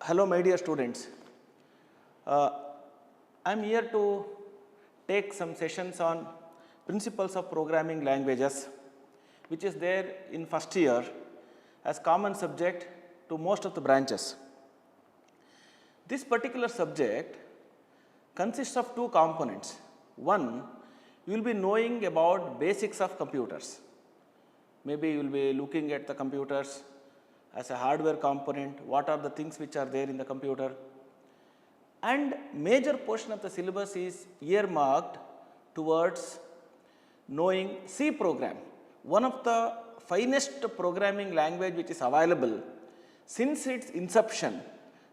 Hello, my dear students. I am here to take some sessions on principles of programming languages, which is there in first year as common subject to most of the branches. This particular subject consists of two components. One, you will be knowing about basics of computers. Maybe you will be looking at the computers as a hardware component, what are the things which are there in the computer. And major portion of the syllabus is earmarked towards knowing C program, one of the finest programming language which is available since its inception,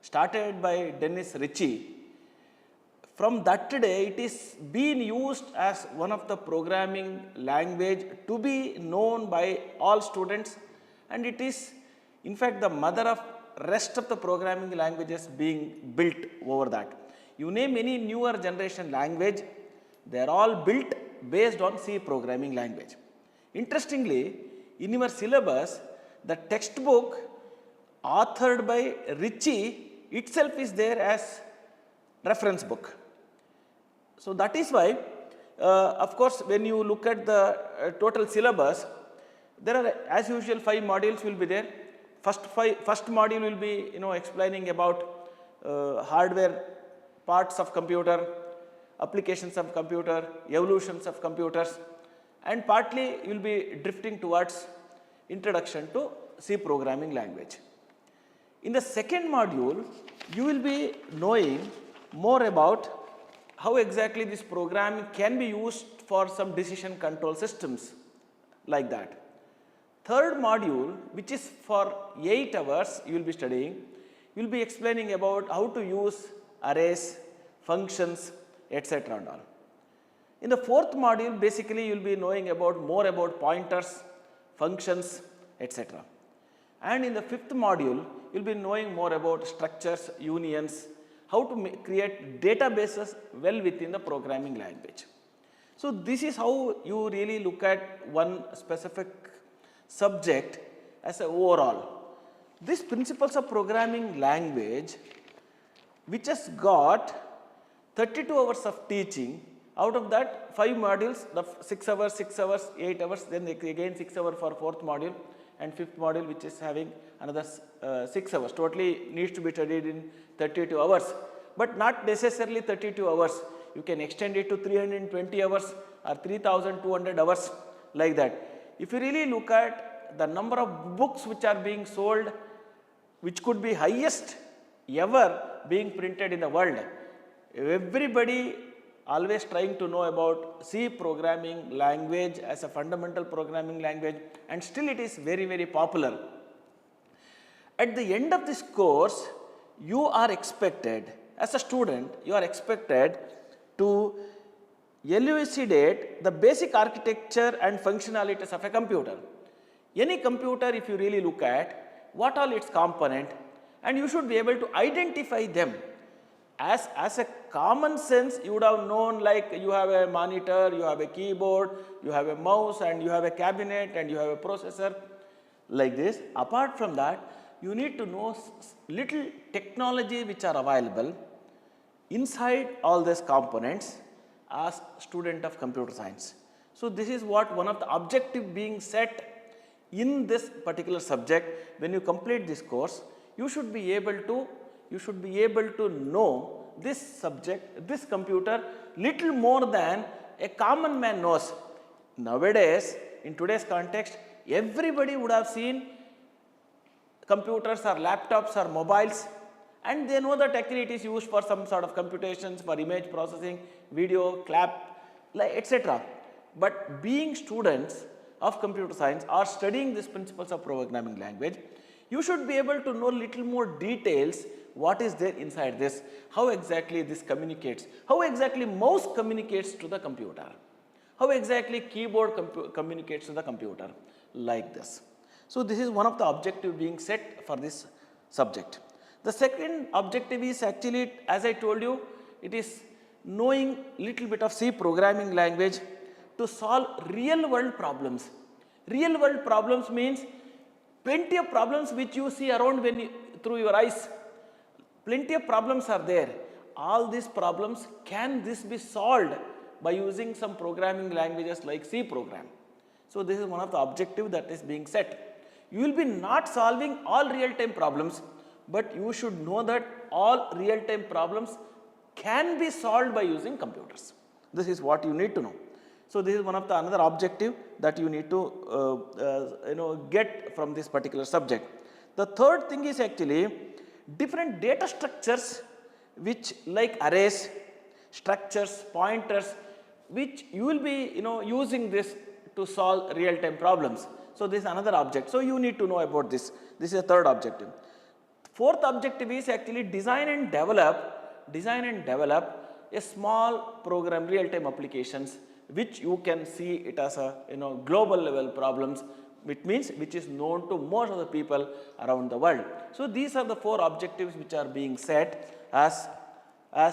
started by Dennis Ritchie. From that day, it is being used as one of the programming language to be known by all students, and it is in fact the mother of rest of the programming languages being built over that. You name any newer generation language, they are all built based on C programming language. Interestingly, in your syllabus, the textbook authored by Ritchie itself is there as reference book. So that is why, of course, when you look at the total syllabus, there are as usual 5 modules will be there. First module will be explaining about hardware parts of computer, applications of computer, evolutions of computers, and partly you will be drifting towards introduction to C programming language. In the second module, you will be knowing more about how exactly this program can be used for some decision control systems like that. Third module, which is for 8 hours you will be studying, you will be explaining about how to use arrays, functions, etc. and all. In the fourth module, basically you will be knowing more about pointers, functions, etc. And in the fifth module, you will be knowing more about structures, unions, how to create databases well within the programming language. So this is how you really look at one specific subject as an overall. These principles of programming language, which has got 32 hours of teaching, out of that 5 modules, the 6 hours, 8 hours, then again 6 hours for fourth module, and fifth module which is having another 6 hours. Totally needs to be studied in 32 hours, but not necessarily 32 hours. You can extend it to 320 hours or 3200 hours like that. If you really look at the number of books which are being sold, which could be highest ever being printed in the world, everybody always trying to know about C programming language as a fundamental programming language, and still it is very, very popular. At the end of this course, you are expected, as a student, you are expected to elucidate the basic architecture and functionalities of a computer. Any computer, if you really look at, what all its component, and you should be able to identify them. As a common sense, you would have known, like you have a monitor, you have a keyboard, you have a mouse, and you have a cabinet, and you have a processor, like this. Apart from that, you need to know little technology which are available inside all these components as student of computer science. So this is what one of the objective being set in this particular subject. When you complete this course, you should be able to know this subject, this computer, little more than a common man knows. Nowadays, in today's context, everybody would have seen computers or laptops or mobiles, and they know that actually it is used for some sort of computations, for image processing, video, clap, etc. But being students of computer science or studying these principles of programming language, you should be able to know little more details what is there inside this, how exactly this communicates, how exactly mouse communicates to the computer, how exactly keyboard communicates to the computer, like this. So this is one of the objective being set for this subject. The second objective is actually, as I told you, it is knowing little bit of C programming language to solve real world problems. Real world problems means plenty of problems which you see around through your eyes. Plenty of problems are there. All these problems, can this be solved by using some programming languages like C program? So this is one of the objective that is being set. You will be not solving all real-time problems, but you should know that all real-time problems can be solved by using computers. This is what you need to know. So this is one of the another objective that you need to get from this particular subject. The third thing is actually different data structures, which like arrays, structures, pointers, which you will be using this to solve real-time problems. So this is another object. So you need to know about this. This is a third objective. Fourth objective is actually design and develop a small program, real-time applications, which you can see it as a global level problems, which is known to most of the people around the world. So these are the four objectives which are being set as a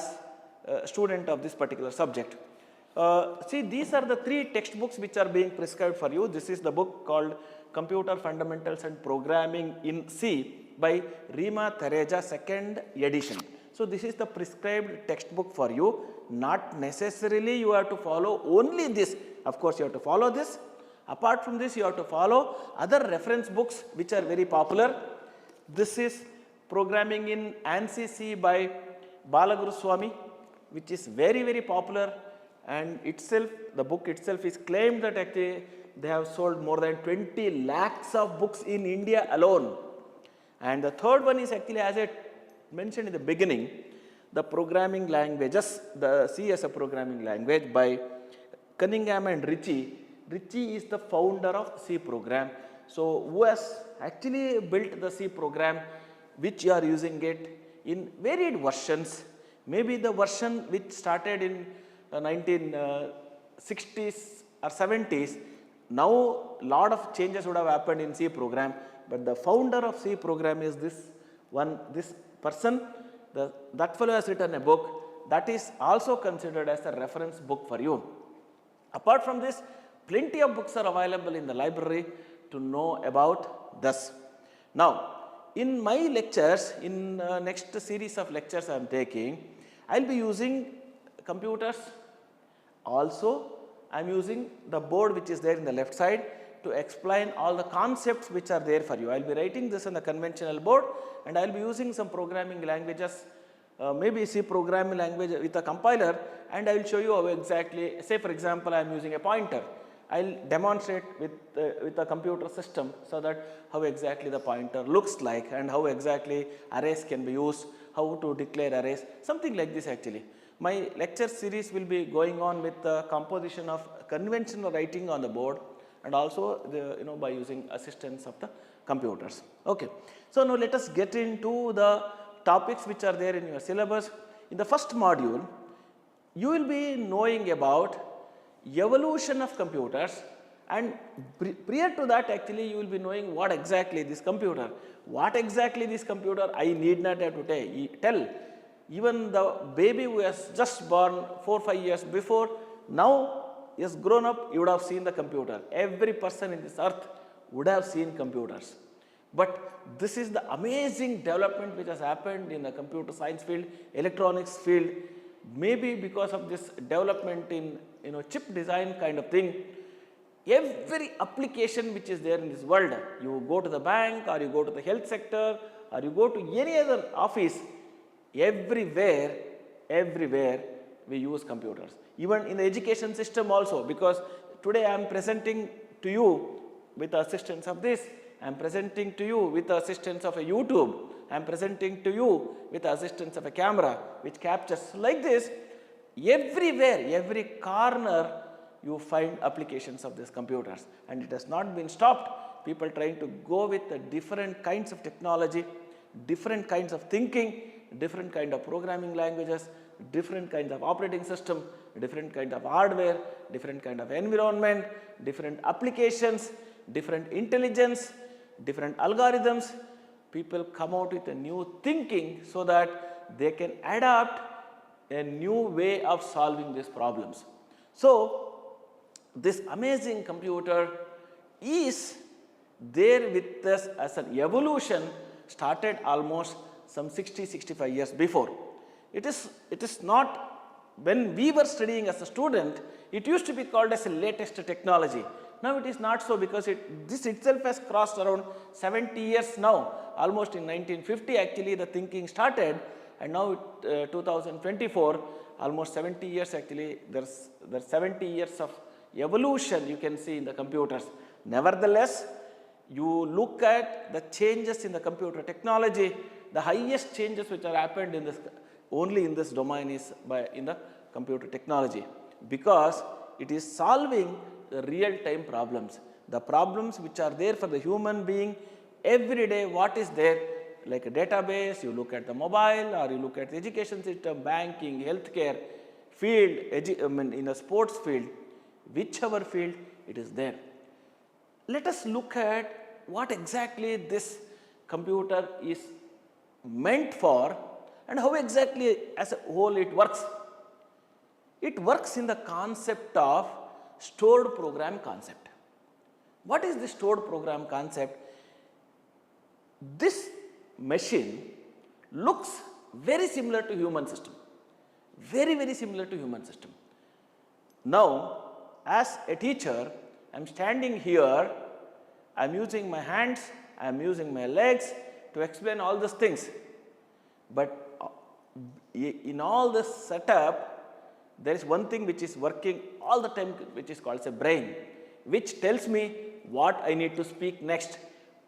student of this particular subject. See, these are the three textbooks which are being prescribed for you. This is the book called Computer Fundamentals and Programming in C by Rima Thereja, second edition. So this is the prescribed textbook for you. Not necessarily you have to follow only this. Of course, you have to follow this. Apart from this, you have to follow other reference books which are very popular. This is Programming in ANSI C by Balaguru Swami, which is very, very popular, and the book itself is claimed that actually they have sold more than 20 lakhs of books in India alone. And the third one is actually, as I mentioned in the beginning, the programming languages, the C as a programming language by Cunningham and Ritchie. Ritchie is the founder of C program. So who has actually built the C program, which you are using it in varied versions. Maybe the version which started in 1960s or 70s, now lot of changes would have happened in C program, but the founder of C program is this person. That fellow has written a book that is also considered as a reference book for you. Apart from this, plenty of books are available in the library to know about this. Now, in my lectures, in next series of lectures I am taking, I will be using computers. Also, I am using the board which is there in the left side to explain all the concepts which are there for you. I will be writing this on the conventional board, and I will be using some programming languages, maybe C programming language with a compiler, and I will show you how exactly, say for example, I am using a pointer. I will demonstrate with a computer system so that how exactly the pointer looks like and how exactly arrays can be used, how to declare arrays, something like this actually. My lecture series will be going on with the composition of conventional writing on the board, and also by using assistance of the computers. Okay. So now let us get into the topics which are there in your syllabus. In the first module, you will be knowing about evolution of computers, and prior to that actually you will be knowing what exactly this computer. What exactly this computer, I need not have to tell. Even the baby who has just born 4 or 5 years before, now he has grown up, you would have seen the computer. Every person in this earth would have seen computers. But this is the amazing development which has happened in the computer science field, electronics field. Maybe because of this development in chip design kind of thing, every application which is there in this world, you go to the bank or you go to the health sector or you go to any other office, everywhere we use computers. Even in the education system also, because today I am presenting to you with the assistance of this, I am presenting to you with the assistance of a YouTube, I am presenting to you with the assistance of a camera which captures like this. Everywhere, every corner you find applications of these computers, and it has not been stopped. People trying to go with the different kinds of technology, different kinds of thinking, different kind of programming languages, different kinds of operating system, different kind of hardware, different kind of environment, different applications, different intelligence, different algorithms. People come out with a new thinking so that they can adapt a new way of solving these problems. So this amazing computer is there with us as an evolution, started almost some 60-65 years before. It is not, when we were studying as a student, it used to be called as a latest technology. Now it is not so, because this itself has crossed around 70 years now. Almost in 1950 actually the thinking started, and now 2024, almost 70 years actually, there's 70 years of evolution you can see in the computers. Nevertheless, you look at the changes in the computer technology, the highest changes which are happened in this, only in this domain is in the computer technology, because it is solving the real-time problems. The problems which are there for the human being every day, what is there, like a database, you look at the mobile, or you look at the education system, banking, healthcare, field, in a sports field, whichever field it is there. Let us look at what exactly this computer is meant for and how exactly as a whole it works. It works in the concept of stored program concept. What is the stored program concept? This machine looks very similar to human system, very similar to human system. Now, as a teacher, I am standing here, I am using my hands, I am using my legs to explain all these things. But in all this setup, there is one thing which is working all the time, which is called a brain, which tells me what I need to speak next.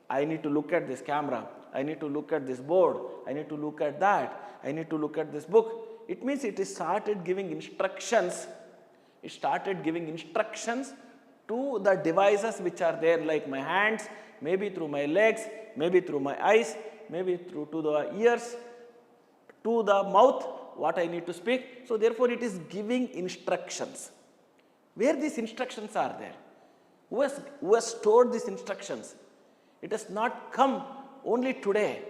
I need to look at this camera, I need to look at this board, I need to look at that, I need to look at this book. It means it is started giving instructions. It started giving instructions to the devices which are there, like my hands, maybe through my legs, maybe through my eyes, maybe through to the ears, to the mouth, what I need to speak. So therefore it is giving instructions. Where these instructions are there? Who has stored these instructions? It has not come only today,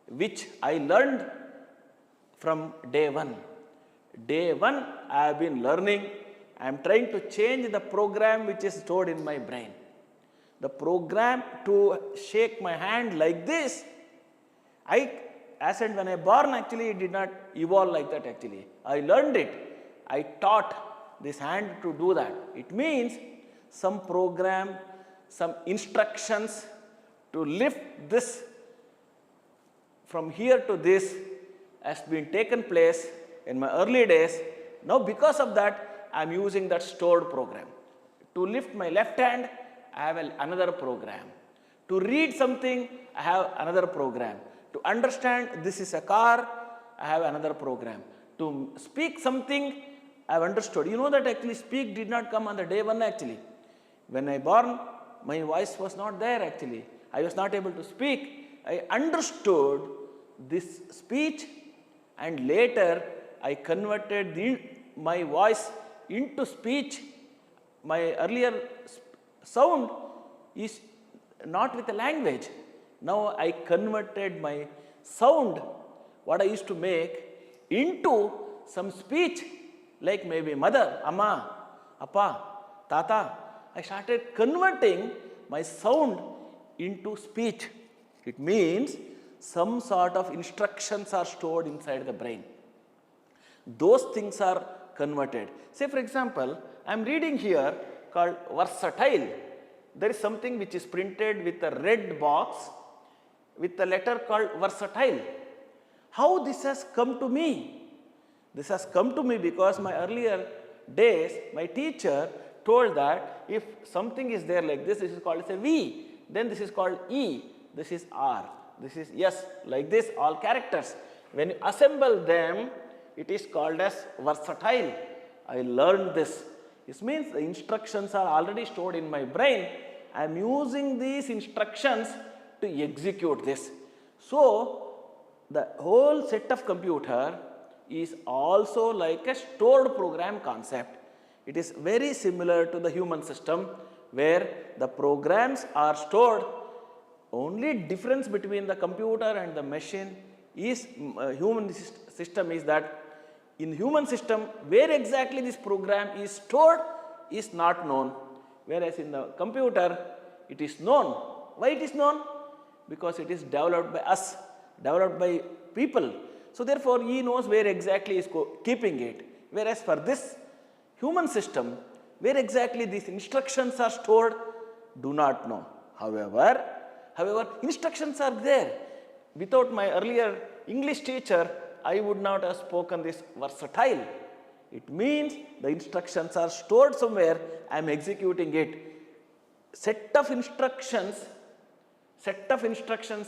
which I learned from day one. Day one I have been learning. I am trying to change the program which is stored in my brain. The program to shake my hand like this, as and when I born actually it did not evolve like that actually. I learned it. I taught this hand to do that. It means some program, some instructions to lift this from here to this has been taken place in my early days. Now because of that, I am using that stored program. To lift my left hand, I have another program. To read something, I have another program. To understand this is a car, I have another program. To speak something, I have understood. You know that actually speak did not come on the day one actually. When I born, my voice was not there actually. I was not able to speak. I understood this speech, and later I converted my voice into speech. My earlier sound is not with a language. Now I converted my sound, what I used to make, into some speech, like maybe mother, amma, appa, tata. I started converting my sound into speech. It means some sort of instructions are stored inside the brain. Those things are converted. Say for example, I am reading here called versatile. There is something which is printed with a red box with a letter called versatile. How this has come to me? This has come to me because my earlier days, my teacher told that if something is there like this is called as a V, then this is called E, this is R, this is S, like this, all characters. When you assemble them, it is called as versatile. I learned this. This means the instructions are already stored in my brain. I am using these instructions to execute this. So the whole set of computer is also like a stored program concept. It is very similar to the human system where the programs are stored. Only difference between the computer and the machine is human system is that in human system where exactly this program is stored is not known, whereas in the computer it is known. Why it is known? Because it is developed by us. developed by people. So therefore, he knows where exactly he is keeping it. Whereas for this human system, where exactly these instructions are stored, do not know. However, instructions are there. Without my earlier English teacher, I would not have spoken this versatile. It means the instructions are stored somewhere, I am executing it. Set of instructions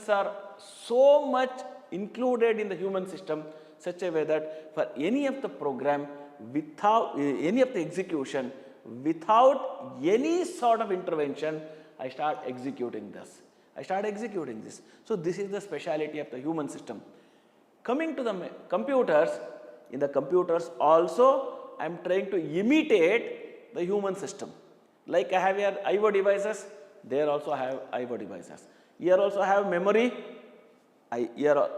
are so much included in the human system such a way that for any of the program, without any of the execution, without any sort of intervention, I start executing this. So this is the speciality of the human system. Coming to the computers, in the computers also I am trying to imitate the human system. Like I have here IO devices, there also I have IO devices. Here also I have memory, here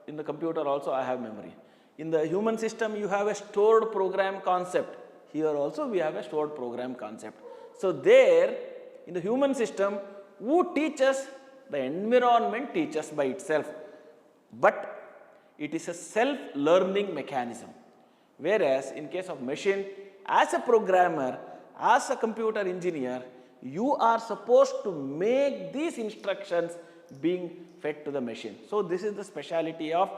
in the computer also I have memory. In the human system you have a stored program concept. Here also we have a stored program concept. So there in the human system, who teaches? The environment teaches by itself. But it is a self-learning mechanism. Whereas in case of machine, as a programmer, as a computer engineer, you are supposed to make these instructions being fed to the machine. So this is the speciality of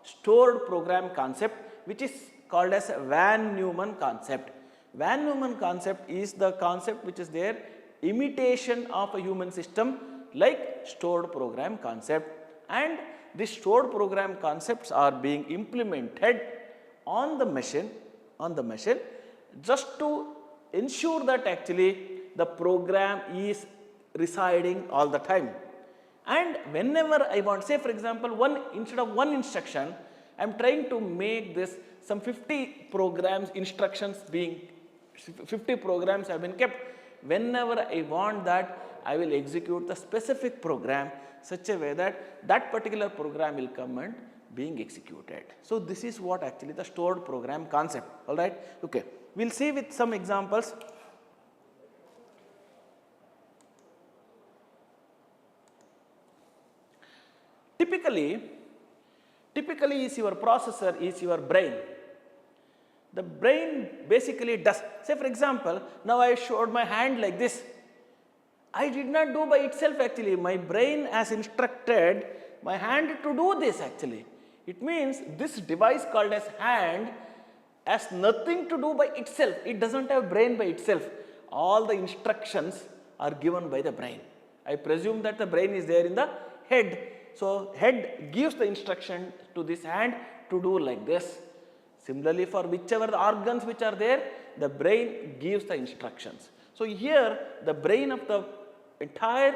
stored program concept, which is called as Van Neumann concept. Van Neumann concept is the concept which is there, imitation of a human system like stored program concept, and these stored program concepts are being implemented on the machine just to ensure that actually the program is residing all the time. And whenever I want, say for example, instead of one instruction, I am trying to make this some 50 programs instructions being 50 programs have been kept. Whenever I want that, I will execute the specific program such a way that that particular program will come and being executed. So this is what actually the stored program concept. All right. Okay. We'll see with some examples. Typically is your processor, is your brain. The brain basically does, say for example, now I showed my hand like this. I did not do by itself actually, my brain has instructed my hand to do this actually. It means this device called as hand has nothing to do by itself, it does not have brain by itself. All the instructions are given by the brain. I presume that the brain is there in the head. So head gives the instruction to this hand to do like this. Similarly, for whichever the organs which are there, the brain gives the instructions. So here the brain of the entire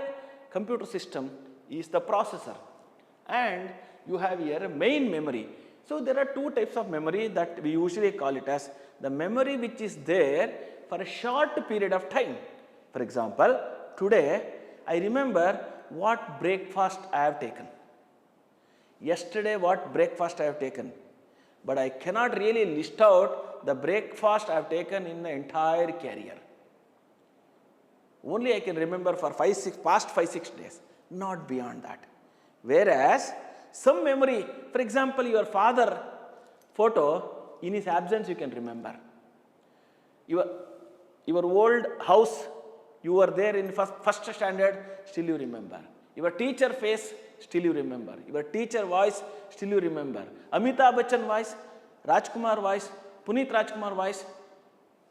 computer system is the processor, and you have here a main memory. So there are two types of memory that we usually call it as the memory which is there for a short period of time. For example, today I remember what breakfast I have taken. Yesterday what breakfast I have taken. But I cannot really list out the breakfast I have taken in the entire career. Only I can remember for past 5-6 days, not beyond that. Whereas some memory, for example, your father photo, in his absence you can remember. Your old house, you were there in first standard, still you remember. Your teacher face, still you remember. Your teacher voice, still you remember. Amitabh Bachchan voice, Rajkumar voice, Puneet Rajkumar voice,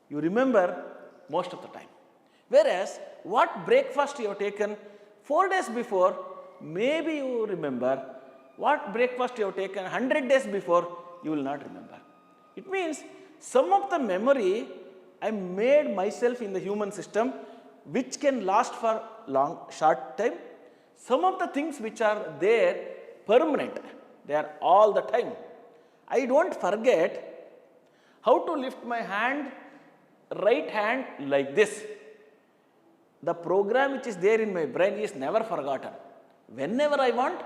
you remember most of the time. Whereas what breakfast you have taken 4 days before, maybe you remember. What breakfast you have taken 100 days before, you will not remember. It means some of the memory I made myself in the human system which can last for short time. Some of the things which are there permanent, they are all the time. I don't forget how to lift my hand, right hand like this. The program which is there in my brain is never forgotten. Whenever I want,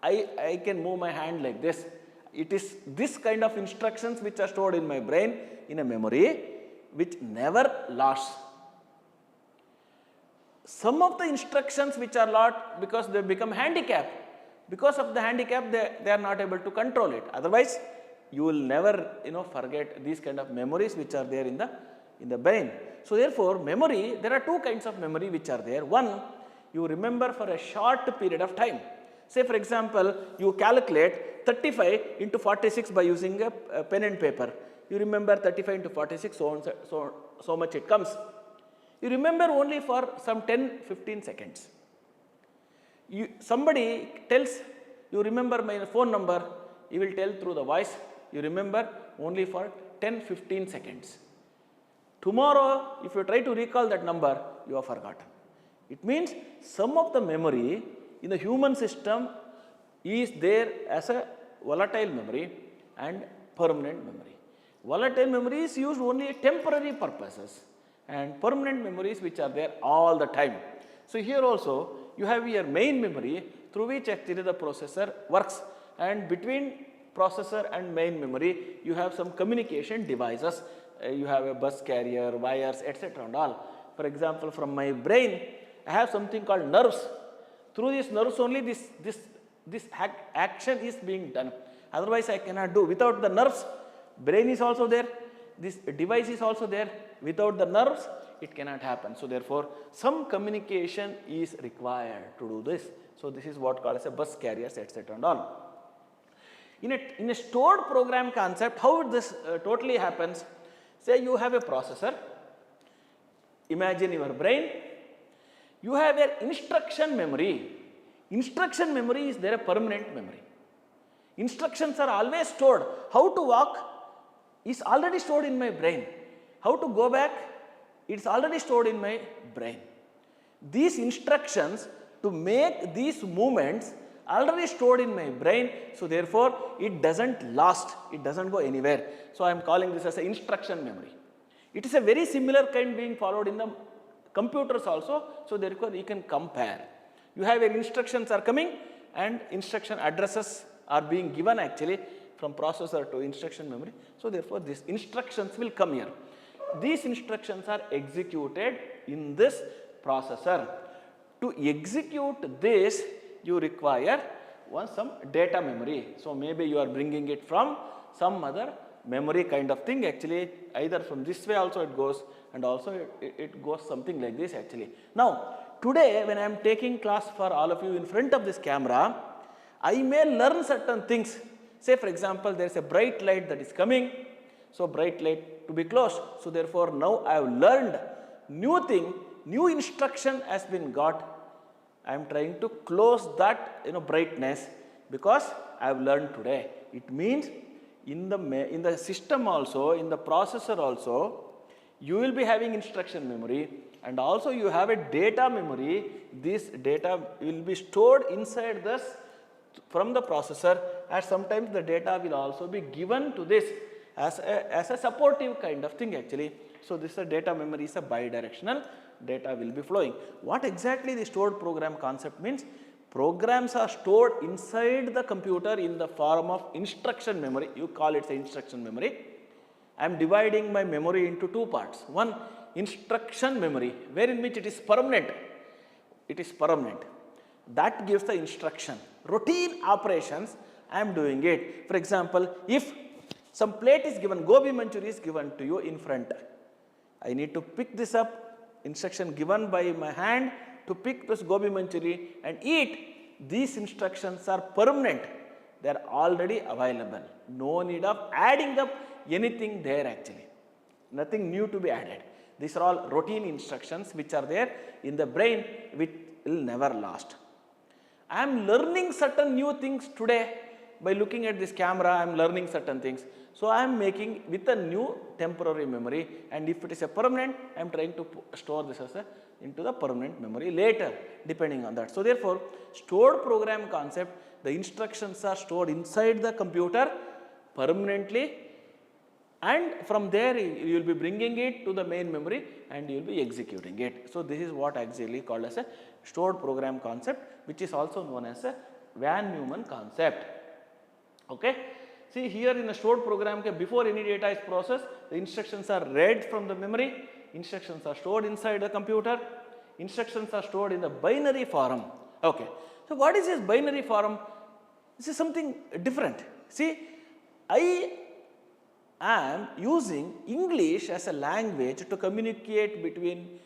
I can move my hand like this. It is this kind of instructions which are stored in my brain in a memory which never lasts. Some of the instructions which are lost because they become handicapped. Because of the handicap, they are not able to control it. Otherwise, you will never forget these kind of memories which are there in the brain. So therefore, memory, there are two kinds of memory which are there. One, you remember for a short period of time. Say for example, you calculate 35 into 46 by using a pen and paper. You remember 35 into 46, so much it comes. You remember only for some 10-15 seconds. Somebody tells, you remember my phone number, you will tell through the voice, you remember only for 10-15 seconds. Tomorrow, if you try to recall that number, you have forgotten. It means some of the memory in the human system is there as a volatile memory and permanent memory. Volatile memory is used only temporary purposes and permanent memories which are there all the time. So here also you have your main memory through which actually the processor works, and between processor and main memory you have some communication devices. You have a bus carrier, wires, etc. and all. For example, from my brain I have something called nerves. Through these nerves only this action is being done. Otherwise I cannot do. Without the nerves, brain is also there, this device is also there. Without the nerves, it cannot happen. So therefore, some communication is required to do this. So this is what called as a bus carriers, etc. and all. In a stored program concept, how this totally happens? Say you have a processor. Imagine your brain. You have an instruction memory. Instruction memory is there a permanent memory. Instructions are always stored. How to walk is already stored in my brain. How to go back, it's already stored in my brain. These instructions to make these movements already stored in my brain, so therefore it doesn't last, it doesn't go anywhere. So I am calling this as an instruction memory. It is a very similar kind being followed in the computers also, so therefore you can compare. You have your instructions are coming and instruction addresses are being given actually from processor to instruction memory. So therefore these instructions will come here. These instructions are executed in this processor. To execute this, you require some data memory. So maybe you are bringing it from some other memory kind of thing actually, either from this way also it goes, and also it goes something like this actually. Now today when I am taking class for all of you in front of this camera, I may learn certain things. Say for example, there is a bright light that is coming, so bright light to be closed. So therefore now I have learned new thing, new instruction has been got. I am trying to close that brightness because I have learned today. It means in the system also, in the processor also, you will be having instruction memory, and also you have a data memory. This data will be stored inside this from the processor, and sometimes the data will also be given to this as a supportive kind of thing actually. So this data memory is a bidirectional, data will be flowing. What exactly the stored program concept means? Programs are stored inside the computer in the form of instruction memory. You call it instruction memory. I am dividing my memory into two parts. One, instruction memory, wherein which it is permanent. It is permanent. That gives the instruction. Routine operations, I am doing it. For example, if some plate is given, gobi manchuri is given to you in front. I need to pick this up, instruction given by my hand to pick this gobi manchuri and eat. These instructions are permanent. They are already available. No need of adding up anything there actually. Nothing new to be added. These are all routine instructions which are there in the brain, which will never last. I am learning certain new things today. By looking at this camera, I am learning certain things. So I am making with a new temporary memory, and if it is a permanent, I am trying to store this as into the permanent memory later, depending on that. So therefore, stored program concept, the instructions are stored inside the computer permanently, and from there you will be bringing it to the main memory and you will be executing it. So this is what actually called as a stored program concept, which is also known as a Van Neumann concept. Okay. See here in the stored program, before any data is processed, the instructions are read from the memory, instructions are stored inside the computer, instructions are stored in the binary form. Okay. So what is this binary form? This is something different. See, I am using English as a language to communicate between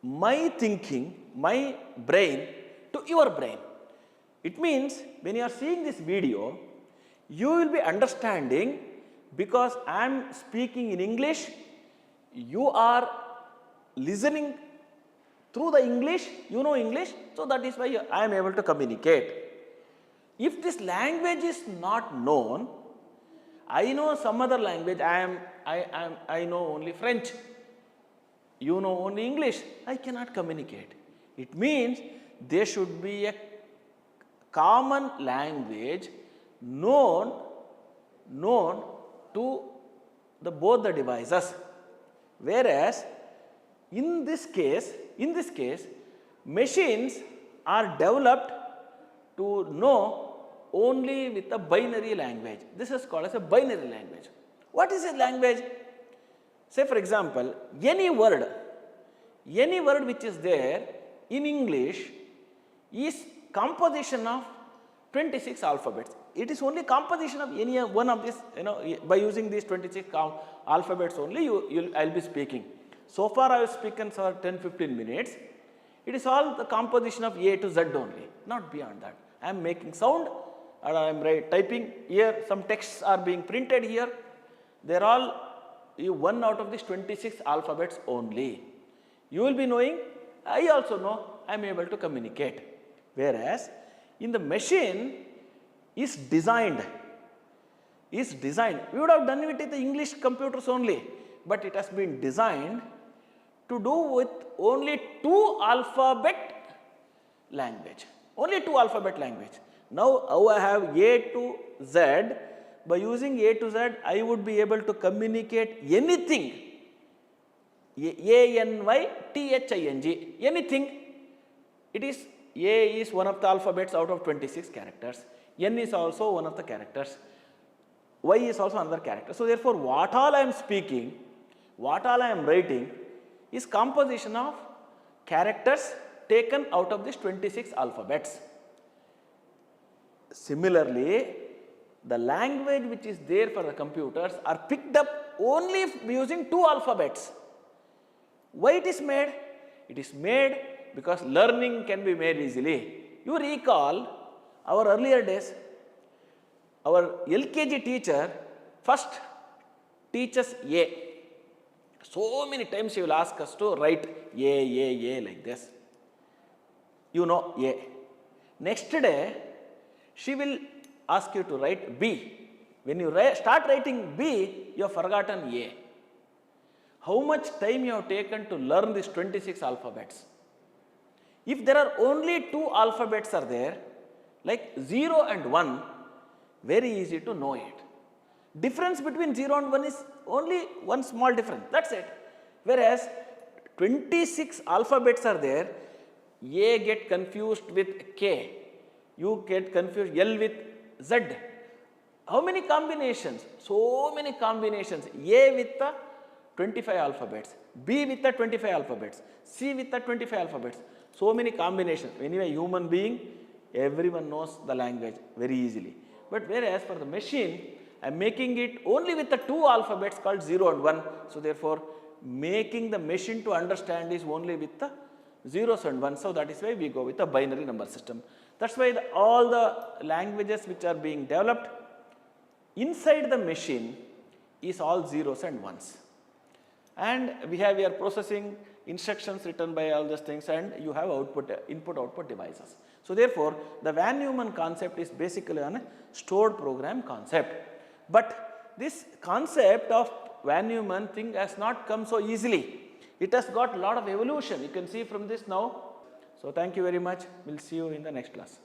my thinking, my brain to your brain. It means when you are seeing this video, you will be understanding because I am speaking in English, you are listening through the English, you know English, so that is why I am able to communicate. If this language is not known, I know some other language, I know only French, you know only English, I cannot communicate. It means there should be a common language known to both the devices. Whereas in this case, machines are developed to know only with a binary language. This is called as a binary language. What is a language? Say for example, any word which is there in English is composition of 26 alphabets. It is only composition of any one of these, by using these 26 alphabets only I'll be speaking. So far I have spoken for 10-15 minutes. It is all the composition of A to Z only, not beyond that. I am making sound and I am typing here, some texts are being printed here. They are all one out of these 26 alphabets only. You will be knowing, I also know, I am able to communicate. Whereas in the machine is designed. We would have done it with the English computers only, but it has been designed to do with only 2 alphabet language. Only 2 alphabet language. Now I have A to Z. By using A to Z, I would be able to communicate anything. A-N-Y-T-H-I-N-G, anything. It is A is one of the alphabets out of 26 characters. N is also one of the characters. Y is also another character. So therefore, what all I am speaking, what all I am writing is composition of characters taken out of these 26 alphabets. Similarly, the language which is there for the computers are picked up only using 2 alphabets. Why it is made? It is made because learning can be made easily. You recall our earlier days, our LKG teacher first teaches A. So many times she will ask us to write A like this. You know A. Next day, she will ask you to write B. When you start writing B, you have forgotten A. How much time you have taken to learn these 26 alphabets? If there are only 2 alphabets are there, like 0 and 1, very easy to know it. Difference between 0 and 1 is only one small difference, that's it. Whereas 26 alphabets are there, A get confused with K, you get confused L with Z. How many combinations? So many combinations. A with the 25 alphabets, B with the 25 alphabets, C with the 25 alphabets. So many combinations. Anyway, human being, everyone knows the language very easily. But whereas for the machine, I am making it only with the 2 alphabets called 0 and 1. So therefore, making the machine to understand is only with the zeros and ones. So that is why we go with a binary number system. That's why all the languages which are being developed inside the machine is all zeros and ones. And we are processing instructions written by all those things, and you have input-output devices. So therefore, the Van Neumann concept is basically a stored program concept. But this concept of Van Neumann thing has not come so easily. It has got a lot of evolution. You can see from this now. So thank you very much. We'll see you in the next class.